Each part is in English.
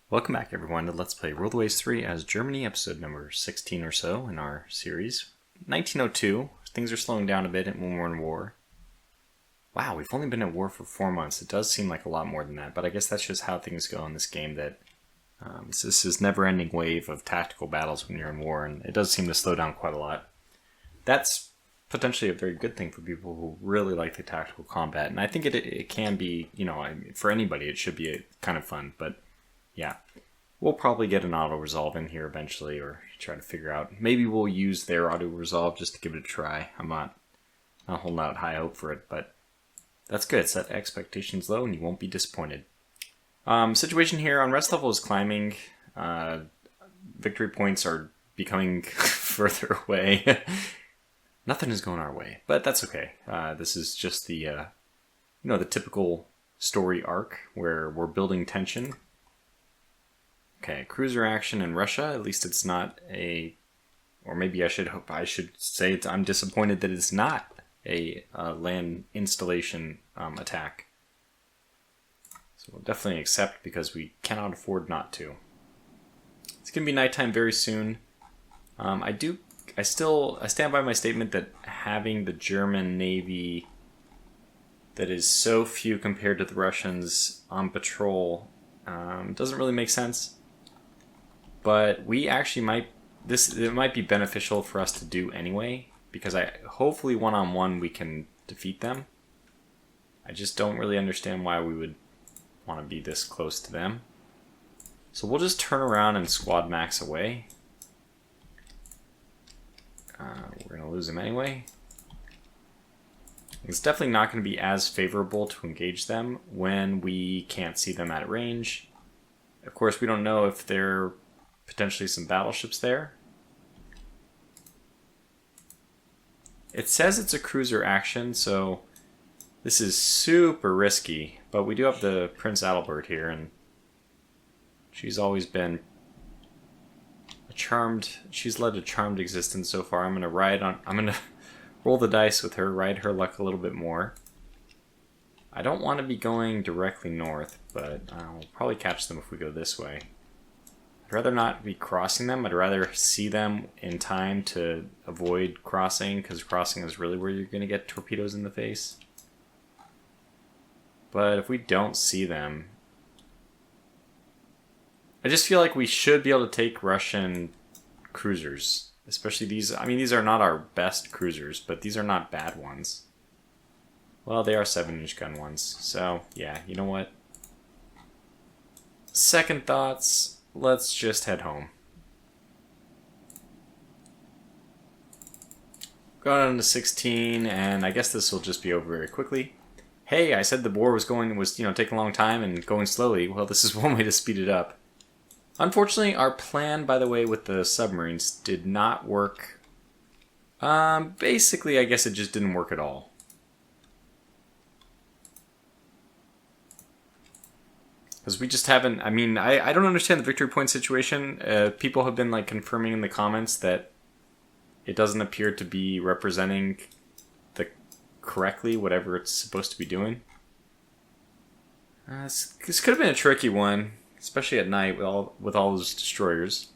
Welcome back everyone to Let's Play World Ways 3 as Germany, episode number 16 or so in our series. 1902, things are slowing down a bit when we're in war. Wow, we've only been at war for 4 months. It does seem like a lot more than that, but I guess that's just how things go in this game, that it's this never-ending wave of tactical battles when you're in war, and it does seem to slow down quite a lot. That's potentially a very good thing for people who really like the tactical combat, and I think it can be, for anybody it should be kind of fun, but yeah, we'll probably get an auto-resolve in here eventually, or try to figure out. Maybe we'll use their auto-resolve just to give it a try. I'm not holding out high hope for it, but that's good. Set expectations low and you won't be disappointed. Situation here, unrest level is climbing. Victory points are becoming further away. Nothing is going our way, but that's okay. This is just the, the typical story arc where we're building tension. Okay, cruiser action in Russia. At least it's not or maybe I should say I'm disappointed that it's not a land installation attack. So we'll definitely accept because we cannot afford not to. It's gonna be nighttime very soon. I stand by my statement that having the German Navy that is so few compared to the Russians on patrol doesn't really make sense. But we actually it might be beneficial for us to do anyway, because hopefully one-on-one we can defeat them. I just don't really understand why we would want to be this close to them. So we'll just turn around and squad max away. We're going to lose them anyway. It's definitely not going to be as favorable to engage them when we can't see them at range. Of course, we don't know if they're potentially some battleships there. It says it's a cruiser action, so this is super risky, but we do have the Prince Adalbert here, and she's always been she's led a charmed existence so far. I'm gonna roll the dice with her, ride her luck a little bit more. I don't want to be going directly north, but I'll probably catch them if we go this way. I'd rather not be crossing them. I'd rather see them in time to avoid crossing, because crossing is really where you're going to get torpedoes in the face. But if we don't see them, I just feel like we should be able to take Russian cruisers. Especially these. I mean, these are not our best cruisers, but these are not bad ones. Well, they are 7-inch gun ones. So, yeah, you know what? Second thoughts. Let's just head home. Going on to 16, and I guess this will just be over very quickly. Hey, I said the war was taking a long time and going slowly. Well, this is one way to speed it up. Unfortunately, our plan, by the way, with the submarines did not work. Basically, I guess it just didn't work at all. Because we just haven't, I don't understand the victory point situation. People have been confirming in the comments that it doesn't appear to be representing correctly whatever it's supposed to be doing. This could have been a tricky one, especially at night with all those destroyers.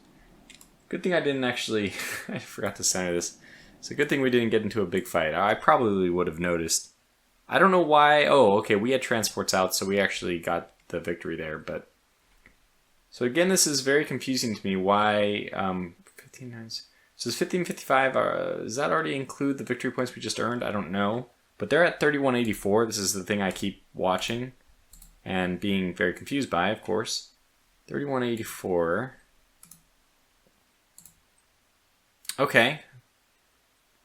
Good thing I didn't actually, I forgot to center this. It's a good thing we didn't get into a big fight. I probably would have noticed. I don't know why. Oh, okay, we had transports out, so we actually got the victory there. But so again, this is very confusing to me. Why 15 so is 1555, does that already include the victory points we just earned? I don't know, but they're at 3184. This is the thing I keep watching and being very confused by, of course. 3184. Okay,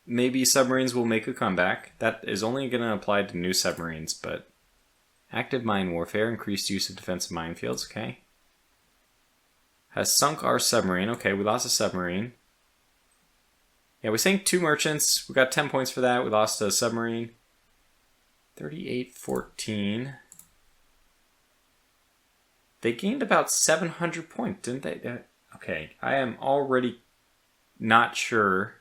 maybe submarines will make a comeback. That is only going to apply to new submarines, but active mine warfare, increased use of defensive minefields, okay. Has sunk our submarine. Okay, we lost a submarine. Yeah, we sank 2 merchants. We got 10 points for that. We lost a submarine. 3814. They gained about 700 points, didn't they? Okay, I am already not sure.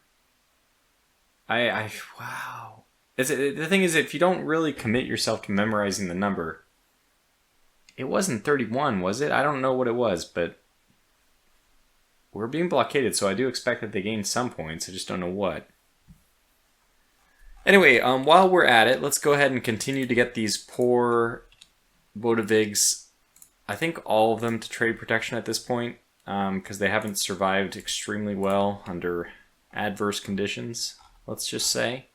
Wow. The thing is, if you don't really commit yourself to memorizing the number, It wasn't 31, was it? I don't know what it was, but we're being blockaded, so I do expect that they gain some points. I just don't know what. Anyway, while we're at it, let's go ahead and continue to get these poor Bodevigs, I think all of them, to trade protection at this point, because they haven't survived extremely well under adverse conditions, let's just say.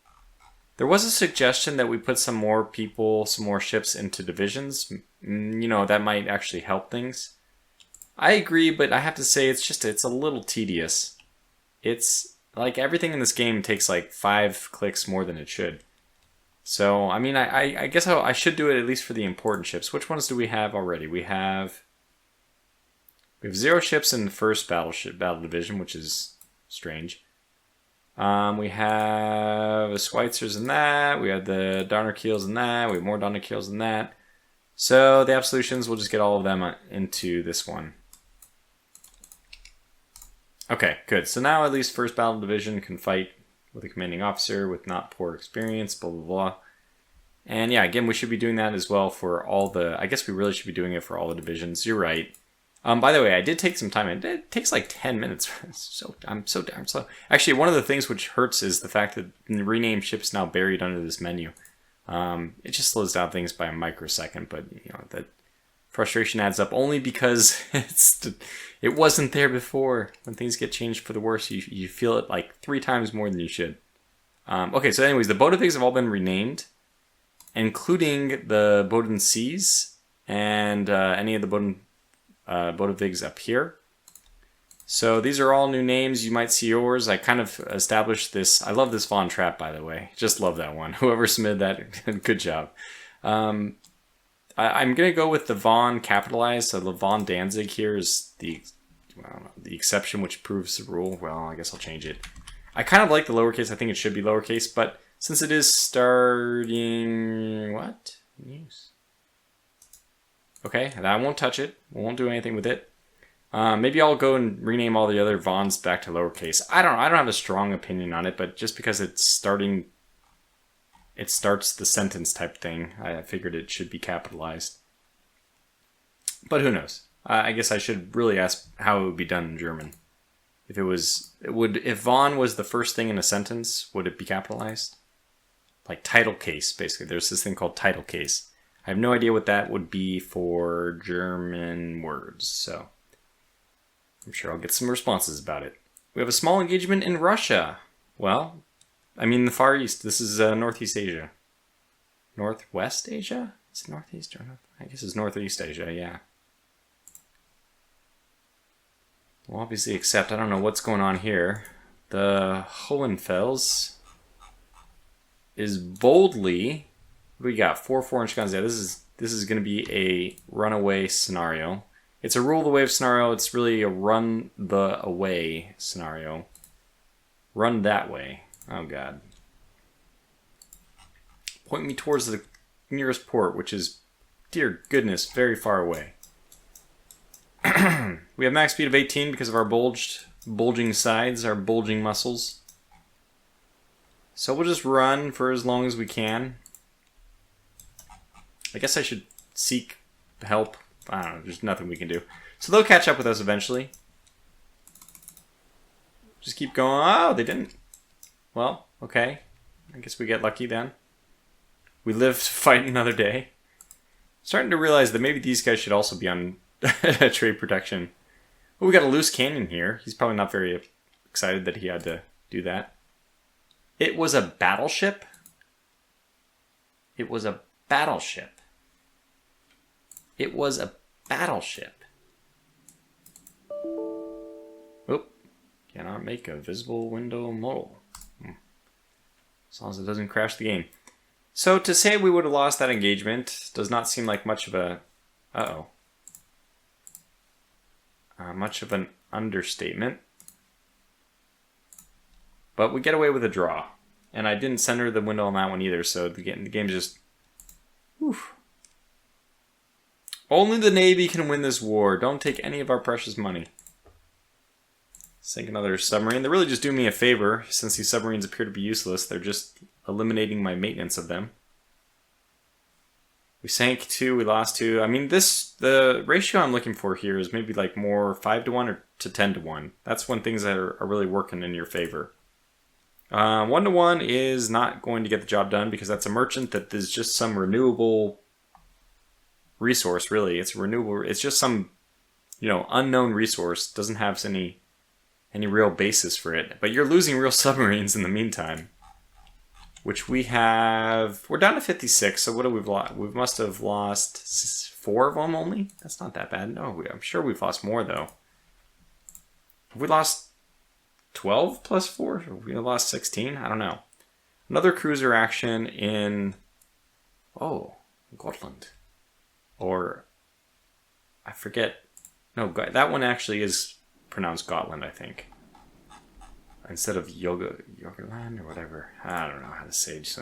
There was a suggestion that we put some more people, some more ships into divisions. You know, that might actually help things. I agree, but I have to say it's a little tedious. It's like everything in this game takes like 5 clicks more than it should. So, I mean, I guess I should do it at least for the important ships. Which ones do we have already? We have 0 ships in the first battle division, which is strange. We have the Schweitzers in that. We have the Donnerkeels in that. We have more Donnerkeels in that. So the Absolutions, we'll just get all of them into this one. Okay, good. So now at least first battle division can fight with a commanding officer with not poor experience, blah, blah, blah. And yeah, again, we should be doing that as well for all the... I guess we really should be doing it for all the divisions. You're right. By the way, I did take some time. It takes like 10 minutes. I'm so damn slow. Actually, one of the things which hurts is the fact that the renamed ship's now buried under this menu. It just slows down things by a microsecond, but you know that frustration adds up only because it wasn't there before. When things get changed for the worse, you feel it like 3 times more than you should. Okay, so anyways, the Bodevigs have all been renamed, including the Boden Seas and any of the Bodevigs up here. So these are all new names. You might see yours. I kind of established this. I love this Von Trapp, by the way. Just love that one. Whoever submitted that, good job. I'm going to go with the Von capitalized. So the Von Danzig here is the exception, which proves the rule. Well, I guess I'll change it. I kind of like the lowercase. I think it should be lowercase, but since it is starting... What? News. Okay, and I won't touch it. We won't do anything with it. Maybe I'll go and rename all the other Vons back to lowercase. I don't have a strong opinion on it, but just because it starts the sentence type thing, I figured it should be capitalized. But who knows? I guess I should really ask how it would be done in German. If Von was the first thing in a sentence, would it be capitalized? Like title case, basically. There's this thing called title case. I have no idea what that would be for German words, so I'm sure I'll get some responses about it. We have a small engagement in Russia. Well, I mean the Far East. This is Northeast Asia. Northwest Asia? Is it Northeast or North? I guess it's Northeast Asia, yeah. Well, obviously, except I don't know what's going on here. The Hohenfels is boldly... We got 4 4-inch guns. Yeah, this is going to be a runaway scenario. It's a rule the wave scenario. It's really a run the away scenario. Run that way. Oh god. Point me towards the nearest port, which is, dear goodness, very far away. We have max speed of 18 because of our bulging sides, our bulging muscles. So we'll just run for as long as we can. I guess I should seek help. I don't know, there's nothing we can do. So they'll catch up with us eventually. Just keep going. Oh, they didn't. Well, okay. I guess we get lucky then. We live to fight another day. Starting to realize that maybe these guys should also be on trade protection. Well, we got a loose cannon here. He's probably not very excited that he had to do that. It was a battleship? It was a battleship. It was a battleship. Oop. Cannot make a visible window model. As long as it doesn't crash the game. So to say we would have lost that engagement does not seem like much of a... much of an understatement. But we get away with a draw. And I didn't center the window on that one either, so the game just... Oof. Only the Navy can win this war. Don't take any of our precious money. Sink another submarine. They're really just doing me a favor, since these submarines appear to be useless. They're just eliminating my maintenance of them. We sank 2, we lost 2. I mean, the ratio I'm looking for here is maybe like more 5 to 1 or to 10 to 1. That's when things that are really working in your favor. 1 to 1 is not going to get the job done because that's a merchant that is just some renewable resource, really. It's renewable. It's just some, unknown resource. Doesn't have any real basis for it. But you're losing real submarines in the meantime. Which we're down to 56, so what have we lost? We must have lost 4 of them only? That's not that bad. No, I'm sure we've lost more, though. Have we lost 12 plus 4? Have we lost 16? I don't know. Another cruiser action in... Oh, Gotland. Or... I forget. No, that one actually is pronounced Gotland, I think. Instead of Yogaland or whatever. I don't know how to say it.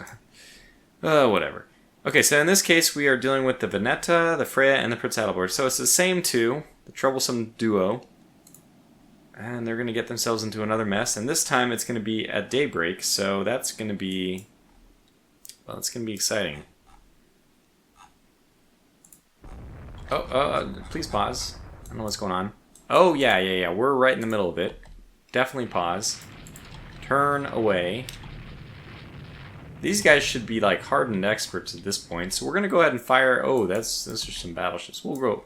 Whatever. Okay, so in this case, we are dealing with the Veneta, the Freya, and the Prince Adelbert. So it's the same two, the troublesome duo. And they're going to get themselves into another mess. And this time it's going to be at Daybreak, so that's going to be... Well, it's going to be exciting. Please pause. I don't know what's going on. Oh, yeah. We're right in the middle of it. Definitely pause. Turn away. These guys should be like hardened experts at this point, so we're gonna go ahead and fire. Oh, those are some battleships. We'll go.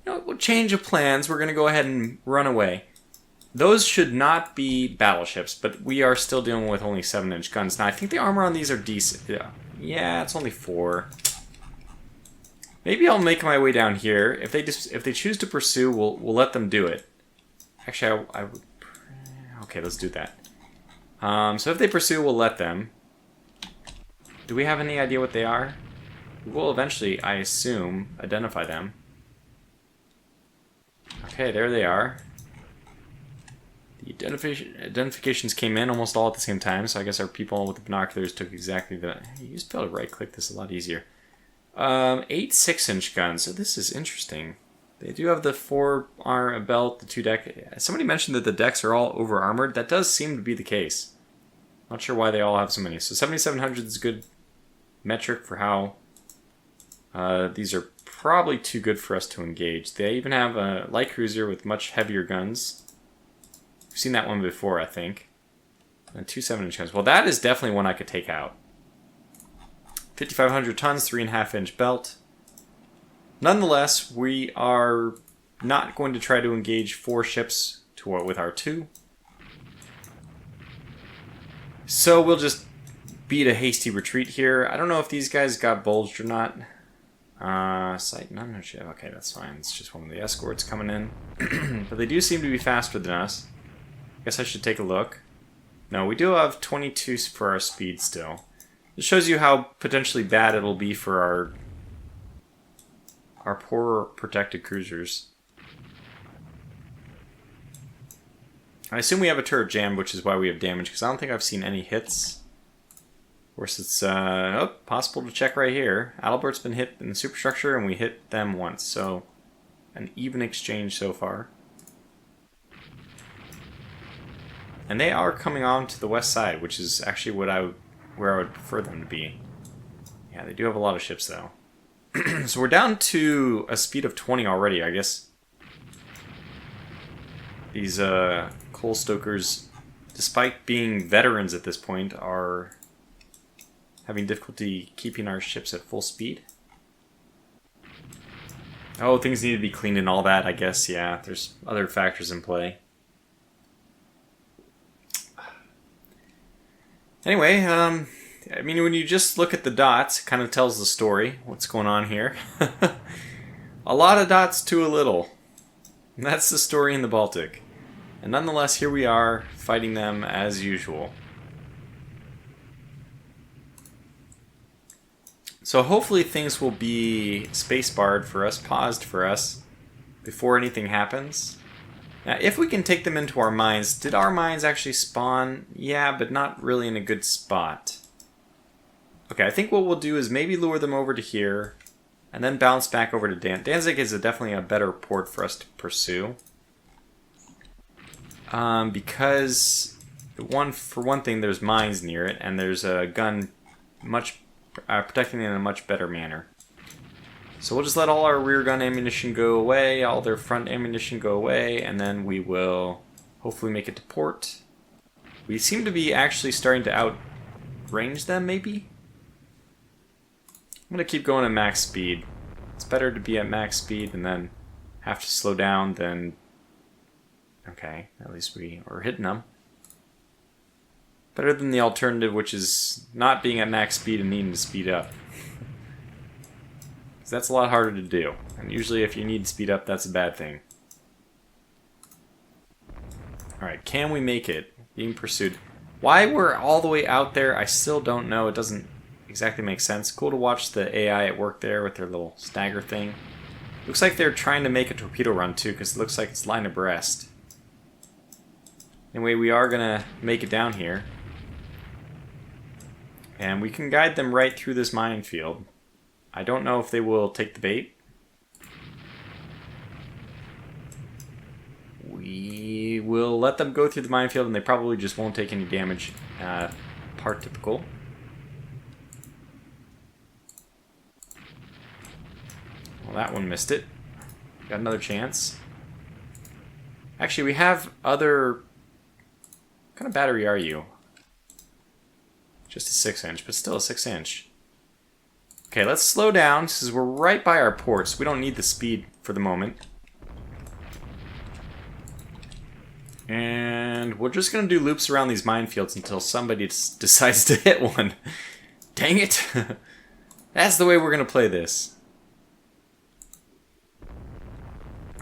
We'll change of plans. We're gonna go ahead and run away. Those should not be battleships, but we are still dealing with only 7-inch guns. Now I think the armor on these are decent. Yeah, it's only 4. Maybe I'll make my way down here. If they choose to pursue, we'll let them do it. Actually, I would. Okay, let's do that. So if they pursue, we'll let them. Do we have any idea what they are? We'll eventually, I assume, identify them. Okay, there they are. The identifications came in almost all at the same time, so I guess our people with the binoculars took exactly the... You used to be able to right-click this a lot easier. 8 6-inch guns, so this is interesting. They do have the 4-arm belt, the 2 deck. Somebody mentioned that the decks are all over-armored. That does seem to be the case. Not sure why they all have so many. So 7,700 is a good metric for how these are probably too good for us to engage. They even have a light cruiser with much heavier guns. We've seen that one before, I think. And 2 7-inch guns. Well, that is definitely one I could take out. 5,500 tons, 3.5-inch belt. Nonetheless, we are not going to try to engage 4 ships with our 2. So we'll just beat a hasty retreat here. I don't know if these guys got bulged or not. Sight none ship. Okay, that's fine. It's just one of the escorts coming in. But they do seem to be faster than us. Guess I should take a look. No, we do have 22 for our speed still. This shows you how potentially bad it'll be for our poor protected cruisers. I assume we have a turret jammed, which is why we have damage, because I don't think I've seen any hits. Of course, it's possible to check right here. Adalbert's been hit in the superstructure, and we hit them once, so an even exchange so far. And they are coming on to the west side, which is actually where I would prefer them to be. Yeah, they do have a lot of ships, though. So we're down to a speed of 20 already, I guess. These coal stokers, despite being veterans at this point, are having difficulty keeping our ships at full speed. Oh, things need to be cleaned and all that, I guess. Yeah, there's other factors in play. Anyway, I mean, when you just look at the dots, it kind of tells the story, what's going on here. A lot of dots to a little. And that's the story in the Baltic. And nonetheless, here we are, fighting them as usual. So hopefully things will be spacebarred for us, paused for us, before anything happens. Now, if we can take them into our mines, did our mines actually spawn? Yeah, but not really in a good spot. Okay, I think what we'll do is maybe lure them over to here, and then bounce back over to Danzig is definitely a better port for us to pursue. Because, for one thing, there's mines near it, and there's a gun protecting it in a much better manner. So we'll just let all our rear gun ammunition go away, all their front ammunition go away, and then we will hopefully make it to port. We seem to be actually starting to outrange them, maybe? I'm going to keep going at max speed. It's better to be at max speed and then have to slow down than... Okay, at least we are hitting them. Better than the alternative, which is not being at max speed and needing to speed up. Because that's a lot harder to do. And usually if you need to speed up, that's a bad thing. Alright, can we make it? Being pursued. Why we're all the way out there, I still don't know. It doesn't exactly make sense. Cool to watch the AI at work there with their little stagger thing. Looks like they're trying to make a torpedo run too, because it looks like it's line abreast. Anyway, we are going to make it down here. And we can guide them right through this minefield. I don't know if they will take the bait. We will let them go through the minefield and they probably just won't take any damage. Part typical. Well, that one missed it. Got another chance. Actually, we have other... What kind of battery are you? Just a 6-inch, but still a 6-inch. Okay, let's slow down, because we're right by our ports. We don't need the speed for the moment. And we're just going to do loops around these minefields until somebody decides to hit one. Dang it! That's the way we're going to play this.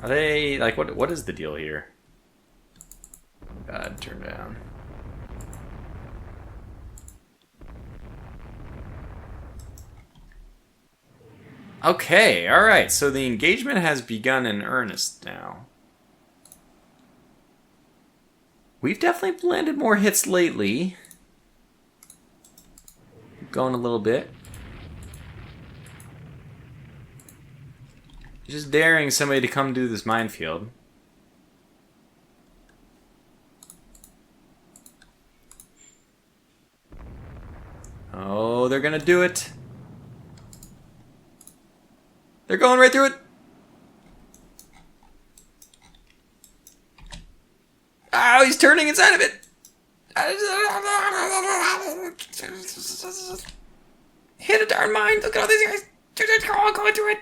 Are they... like, what is the deal here? God, turn down. Okay, alright, so the engagement has begun in earnest now. We've definitely landed more hits lately. Going a little bit. Just daring somebody to come do this minefield. Oh, they're gonna do it. They're going right through it. Oh, he's turning inside of it. Hit a darn mine. Look at all these guys. They're all going through it.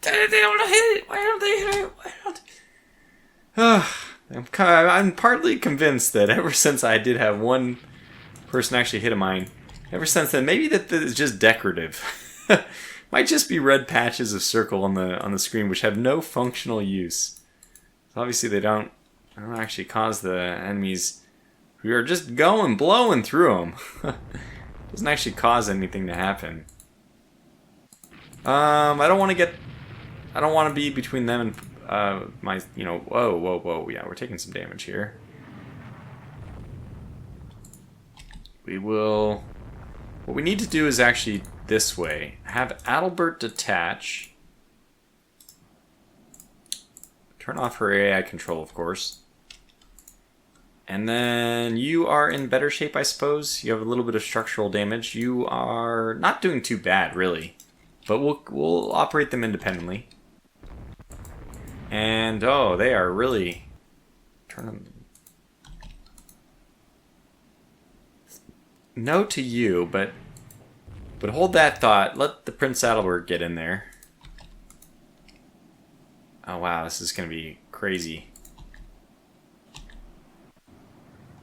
They don't hit it. Why don't they hit it? Why don't... I'm partly convinced that ever since I did have one person actually hit a mine, ever since then, maybe that is just decorative. Might just be red patches of circle on the screen which have no functional use. So obviously they don't actually cause the enemies who are just blowing through them. Doesn't actually cause anything to happen. I don't want to be between them and my, whoa, yeah, we're taking some damage here. What we need to do is actually this way. Have Adalbert detach. Turn off her AI control, of course. And then you are in better shape, I suppose. You have a little bit of structural damage. You are not doing too bad, really. But we'll operate them independently. And, oh, they are really... Turn them... No to you, but hold that thought. Let the Prince Adalbert get in there. Oh, wow, this is going to be crazy.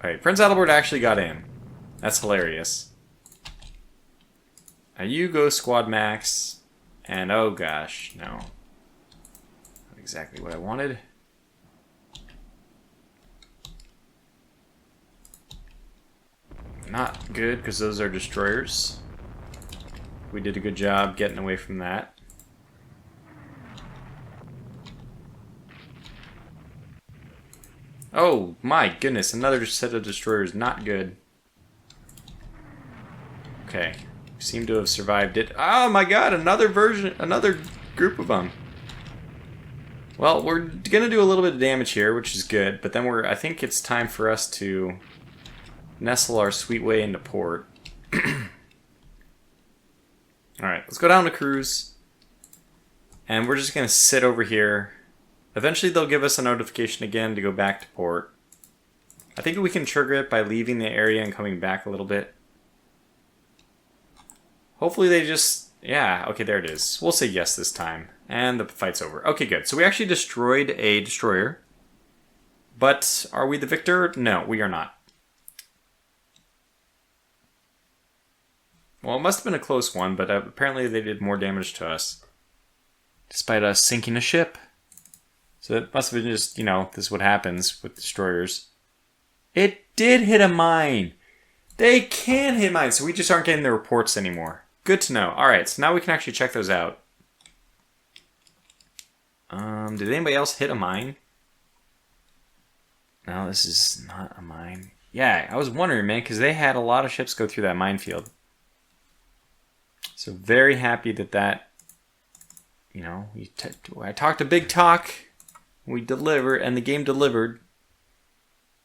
Alright, Prince Adalbert actually got in. That's hilarious. Now you go Squad Max, and oh gosh, no. Not exactly what I wanted. Not good, because those are destroyers. We did a good job getting away from that. Oh my goodness, another set of destroyers, not good. Okay, we seem to have survived it. Oh my god, another group of them. Well, we're gonna do a little bit of damage here, which is good, but then I think it's time for us to nestle our sweet way into port. Alright, let's go down to cruise. And we're just going to sit over here. Eventually they'll give us a notification again to go back to port. I think we can trigger it by leaving the area and coming back a little bit. Hopefully they just... yeah, okay, there it is. We'll say yes this time. And the fight's over. Okay, good. So we actually destroyed a destroyer. But are we the victor? No, we are not. Well, it must have been a close one, but apparently they did more damage to us. Despite us sinking a ship. So it must have been just, you know, this is what happens with destroyers. It did hit a mine! They can hit mines, so we just aren't getting the reports anymore. Good to know. Alright, so now we can actually check those out. Did anybody else hit a mine? No, this is not a mine. Yeah, I was wondering, man, because they had a lot of ships go through that minefield. So very happy that, you know, I talked a big talk, we deliver, and the game delivered.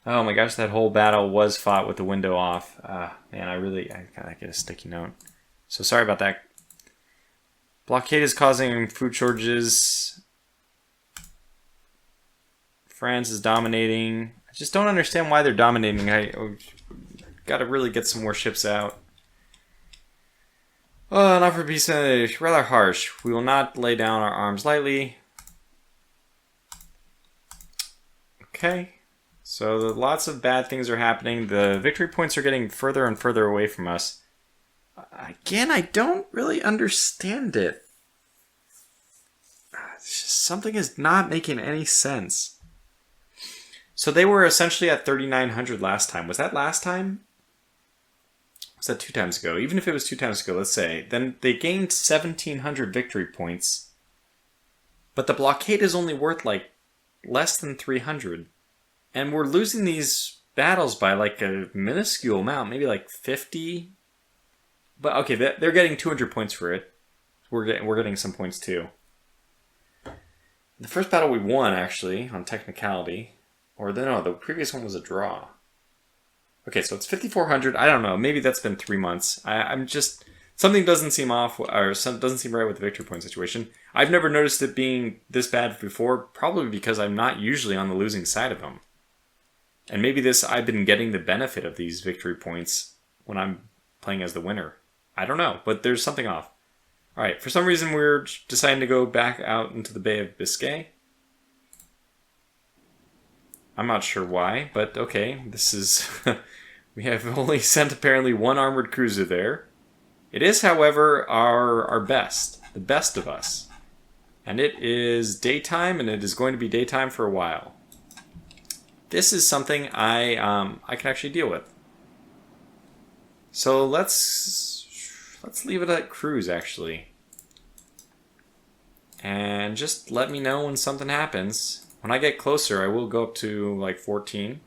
Oh my gosh, that whole battle was fought with the window off. Man, I gotta get a sticky note. So sorry about that. Blockade is causing food shortages. France is dominating. I just don't understand why they're dominating. I gotta really get some more ships out. Oh, not for peace. Rather harsh. We will not lay down our arms lightly. Okay. So lots of bad things are happening. The victory points are getting further and further away from us. Again, I don't really understand it. Something is not making any sense. So they were essentially at 3,900 last time. Was that last time? Was that 2 times ago? Even if it was 2 times ago, let's say. Then they gained 1,700 victory points. But the blockade is only worth like less than 300. And we're losing these battles by like a minuscule amount. Maybe like 50. But okay, they're getting 200 points for it. We're getting some points too. The first battle we won, actually, on technicality. The previous one was a draw. Okay, so it's 5,400. I don't know. Maybe that's been 3 months. I'm just... something doesn't seem off, or doesn't seem right with the victory point situation. I've never noticed it being this bad before, probably because I'm not usually on the losing side of them. And maybe I've been getting the benefit of these victory points when I'm playing as the winner. I don't know, but there's something off. Alright, for some reason we're deciding to go back out into the Bay of Biscay. I'm not sure why, but okay, this is... we have only sent apparently 1 armored cruiser there. It is, however, our best. The best of us. And it is daytime, and it is going to be daytime for a while. This is something I can actually deal with. So let's leave it at cruise, actually. And just let me know when something happens. When I get closer, I will go up to like 14.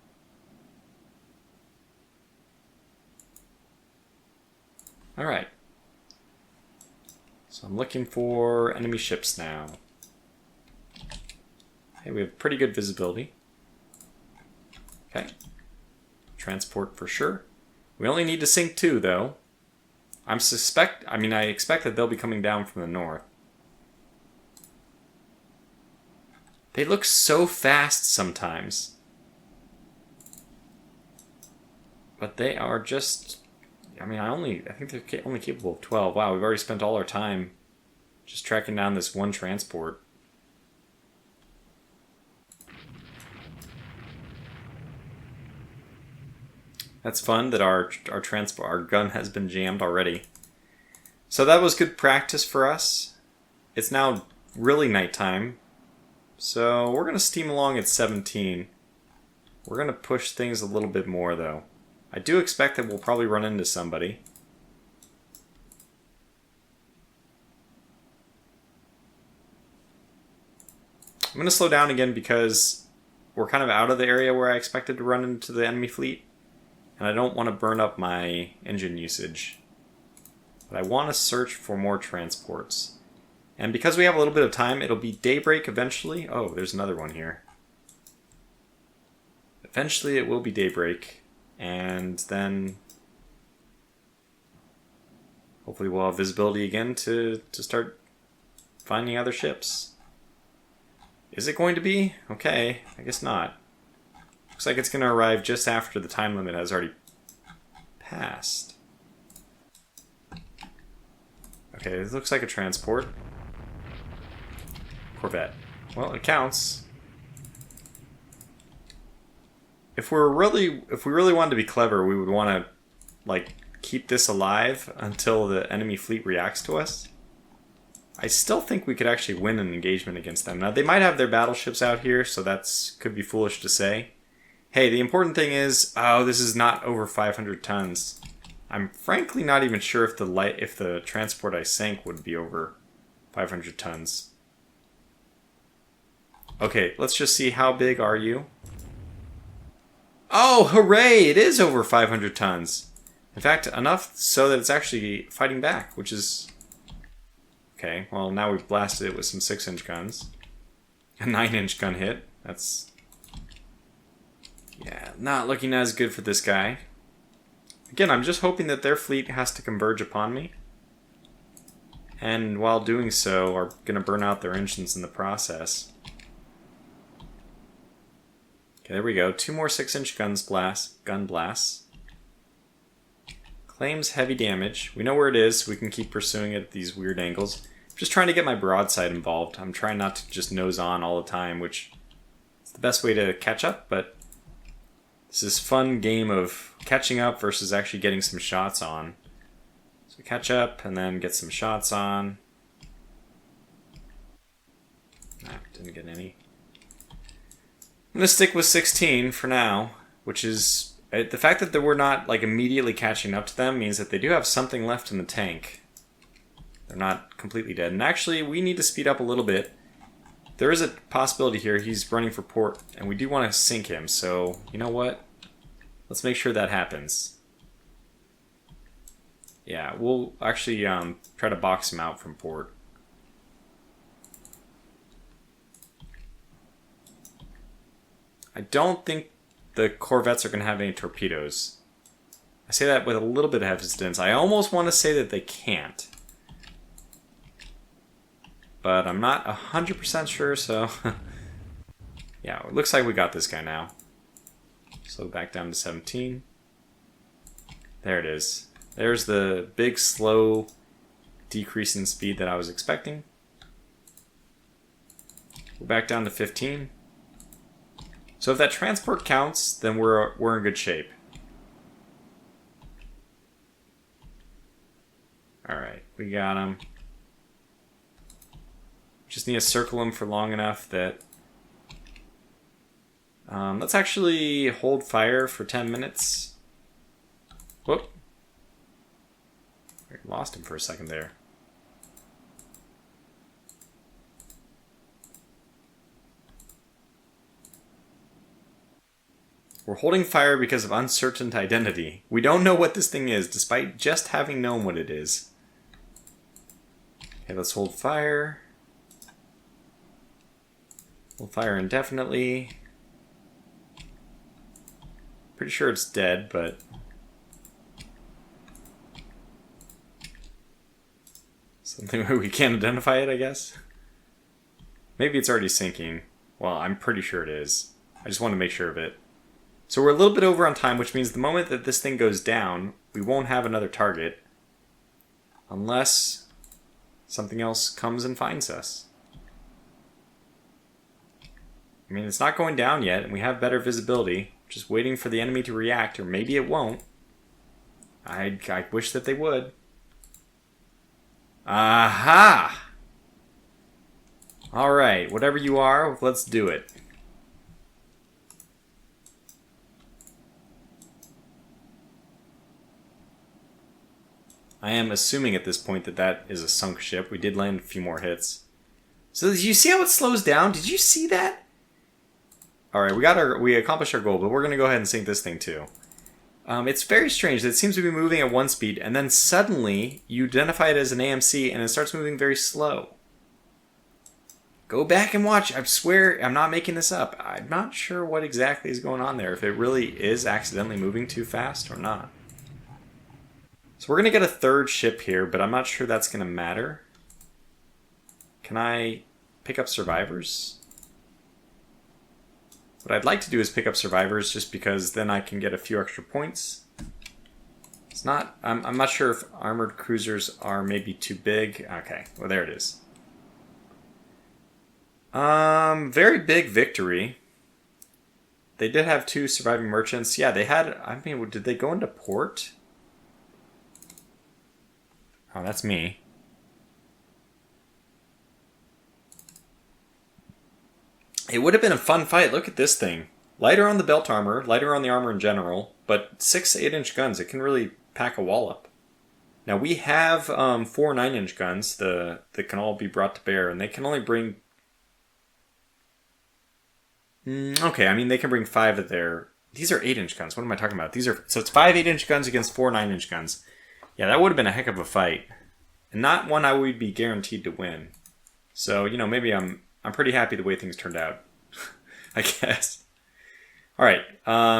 Alright. So I'm looking for enemy ships now. Hey, we have pretty good visibility. Okay. Transport for sure. We only need to sink 2, though. I expect that they'll be coming down from the north. They look so fast sometimes. But they are just... I think they're only capable of 12. Wow, we've already spent all our time just tracking down this one transport. That's fun that our gun has been jammed already. So that was good practice for us. It's now really nighttime. So we're going to steam along at 17. We're going to push things a little bit more, though. I do expect that we'll probably run into somebody. I'm going to slow down again because we're kind of out of the area where I expected to run into the enemy fleet. And I don't want to burn up my engine usage. But I want to search for more transports. And because we have a little bit of time, it'll be daybreak eventually. Oh, there's another one here. Eventually it will be daybreak. And then hopefully we'll have visibility again to start finding other ships. Is it going to be? Okay, I guess not. Looks like it's going to arrive just after the time limit has already passed. Okay, it looks like a transport. Corvette. Well, it counts. If we really wanted to be clever, we would want to like keep this alive until the enemy fleet reacts to us. I still think we could actually win an engagement against them. Now, they might have their battleships out here, so that's could be foolish to say. Hey, the important thing is, oh, this is not over 500 tons. I'm frankly not even sure if the transport I sank would be over 500 tons. Okay, let's just see, how big are you? Oh, hooray! It is over 500 tons. In fact, enough so that it's actually fighting back, which is... Okay, well, now we've blasted it with some 6-inch guns. A 9-inch gun hit. That's... Yeah, not looking as good for this guy. Again, I'm just hoping that their fleet has to converge upon me. And while doing so, are going to burn out their engines in the process. Okay, there we go. 2 more 6-inch gun blasts. Claims heavy damage. We know where it is, so we can keep pursuing it at these weird angles. I'm just trying to get my broadside involved. I'm trying not to just nose on all the time, which is the best way to catch up, but this is a fun game of catching up versus actually getting some shots on. So catch up and then get some shots on. Didn't get any. I'm going to stick with 16 for now, which is... The fact that we're not like immediately catching up to them means that they do have something left in the tank. They're not completely dead. And actually, we need to speed up a little bit. There is a possibility here he's running for port, and we do want to sink him. So, you know what? Let's make sure that happens. Yeah, we'll actually try to box him out from port. I don't think the corvettes are going to have any torpedoes. I say that with a little bit of hesitance. I almost want to say that they can't. But I'm not 100% sure, so... Yeah, it looks like we got this guy now. Slow back down to 17. There it is. There's the big, slow decrease in speed that I was expecting. We're back down to 15. So if that transport counts, then we're in good shape. Alright, we got him. Just need to circle him for long enough that... let's actually hold fire for 10 minutes. Whoop. I lost him for a second there. We're holding fire because of uncertain identity. We don't know what this thing is, despite just having known what it is. Okay, let's hold fire. Hold fire indefinitely. Pretty sure it's dead, but... Something where we can't identify it, I guess? Maybe it's already sinking. Well, I'm pretty sure it is. I just want to make sure of it. So we're a little bit over on time, which means the moment that this thing goes down, we won't have another target. Unless something else comes and finds us. I mean, it's not going down yet, and we have better visibility. Just waiting for the enemy to react, or maybe it won't. I wish that they would. Aha! Alright, whatever you are, let's do it. I am assuming at this point that that is a sunk ship. We did land a few more hits. So did you see how it slows down? Did you see that? Alright, we accomplished our goal, but we're going to go ahead and sink this thing too. It's very strange that it seems to be moving at one speed, and then suddenly you identify it as an AMC and it starts moving very slow. Go back and watch. I swear I'm not making this up. I'm not sure what exactly is going on there, if it really is accidentally moving too fast or not. So we're going to get a third ship here, but I'm not sure that's going to matter. Can I pick up survivors? What I'd like to do is pick up survivors just because then I can get a few extra points. It's not, I'm not sure if armored cruisers are maybe too big. Okay, well there it is. Very big victory. They did have 2 surviving merchants. Yeah, they had, I mean, did they go into port? Oh, that's me. It would have been a fun fight. Look at this thing. Lighter on the belt armor, lighter on the armor in general, but 6 8-inch guns. It can really pack a wallop. Now we have 4 9-inch guns that can all be brought to bear, and they can only bring... okay, I mean they can bring 5 of their... These are 8-inch guns. What am I talking about? These are... So it's 5 8-inch guns against 4 9-inch guns. Yeah, that would have been a heck of a fight. And not one I would be guaranteed to win. So, you know, maybe I'm pretty happy the way things turned out. I guess. Alright,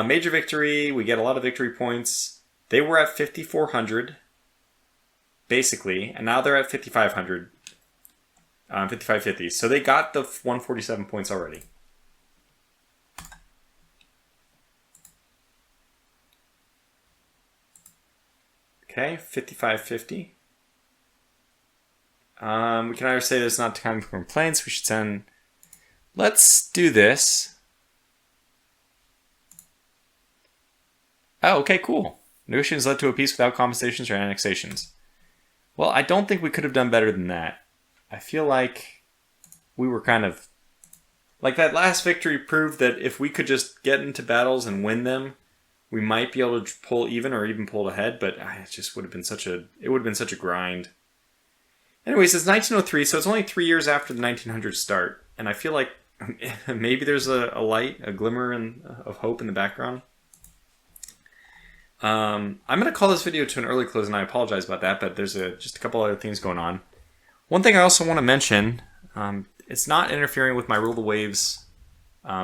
major victory. We get a lot of victory points. They were at 5,400, basically, and now they're at 5,500, 5,550. So they got the 147 points already. Okay, 5,550. We can either say there's not time for complaints. We should send... Let's do this. Oh, okay, cool. Negotiations led to a peace without compensations or annexations. Well, I don't think we could have done better than that. I feel like we were kind of... Like that last victory proved that if we could just get into battles and win them, we might be able to pull even or even pull ahead, but it just would have been such a... It would have been such a grind. Anyways, it's 1903, so it's only 3 years after the 1900s start, and I feel like maybe there's a light, a glimmer of hope in the background. I'm going to call this video to an early close, and I apologize about that, but there's just a couple other things going on. One thing I also want to mention, it's not interfering with my Rule the Waves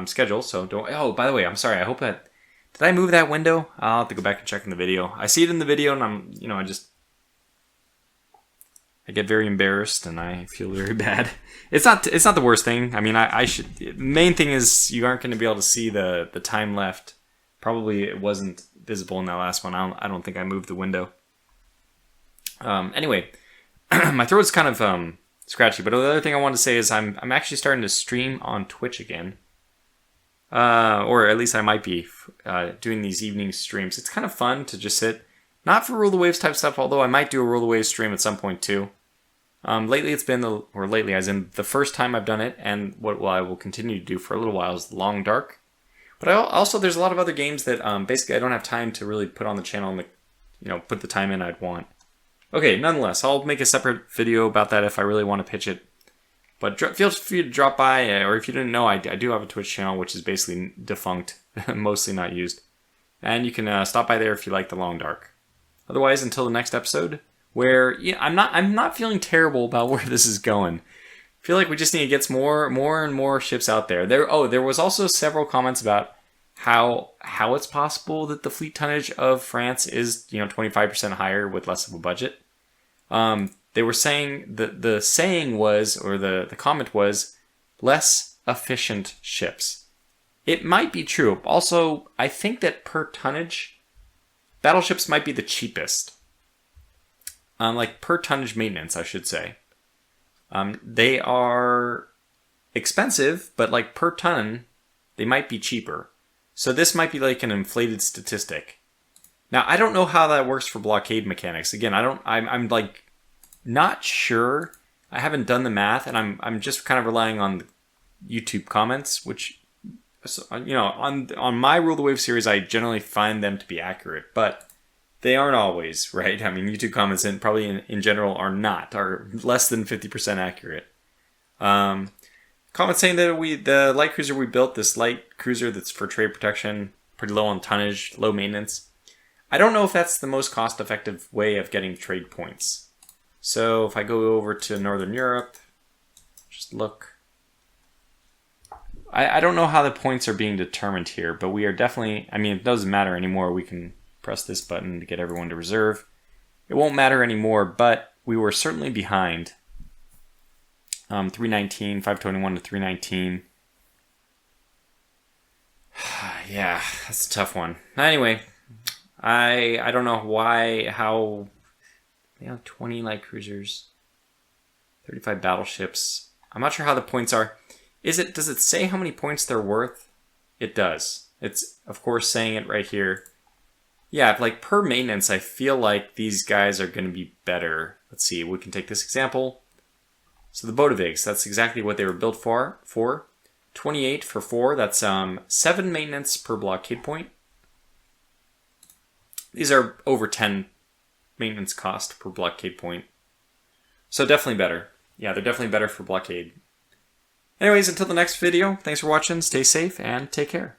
schedule, so don't... Oh, by the way, I'm sorry, I hope that... Did I move that window? I'll have to go back and check in the video. I see it in the video, and I'm, you know, I get very embarrassed, and I feel very bad. It's not the worst thing. I mean, I should... Main thing is you aren't going to be able to see the time left. Probably it wasn't visible in that last one. I don't think I moved the window. Anyway, my throat's kind of scratchy, but the other thing I wanted to say is I'm actually starting to stream on Twitch again. Or at least I might be doing these evening streams. It's kind of fun to just sit, not for Rule the Waves type stuff, although I might do a Rule the Waves stream at some point too. Lately it's been, lately as in the first time I've done it, and what I will continue to do for a little while is Long Dark. But also there's a lot of other games that basically I don't have time to really put on the channel and put the time in I'd want. Okay, nonetheless, I'll make a separate video about that if I really want to pitch it. But feel free to drop by, or if you didn't know, I do have a Twitch channel, which is basically defunct, mostly not used. And you can stop by there if you like the Long Dark. Otherwise, until the next episode, where I'm not feeling terrible about where this is going. I feel like we just need to get more and more ships out there. There was also several comments about how it's possible that the fleet tonnage of France is 25% higher with less of a budget. They were saying the saying was, or the comment was, less efficient ships. It might be true. Also, I think that per tonnage, battleships might be the cheapest. Like per tonnage maintenance, I should say. They are expensive, but like per ton, they might be cheaper. So this might be like an inflated statistic. Now, I don't know how that works for blockade mechanics. Again, I'm like not sure. I haven't done the math, and I'm just kind of relying on YouTube comments, which, on my Rule the Wave series, I generally find them to be accurate, but they aren't always, right? I mean, YouTube comments probably in general are less than 50% accurate. Comments saying that the light cruiser we built, this light cruiser that's for trade protection, pretty low on tonnage, low maintenance. I don't know if that's the most cost-effective way of getting trade points. So if I go over to Northern Europe, just look. I don't know how the points are being determined here, but we are definitely, I mean, it doesn't matter anymore. We can press this button to get everyone to reserve. It won't matter anymore, but we were certainly behind. 319, 521 to 319. Yeah, that's a tough one. Anyway, I don't know how, 20 light cruisers, 35 battleships. I'm not sure how the points are. Does it say how many points they're worth? It does. It's, of course, saying it right here. Yeah, like per maintenance, I feel like these guys are going to be better. Let's see, we can take this example. So the Bodevigs, that's exactly what they were built for. 28 for 4, that's 7 maintenance per blockade point. These are over 10 maintenance cost per blockade point. So definitely better. Yeah, they're definitely better for blockade. Anyways, until the next video, thanks for watching, stay safe, and take care.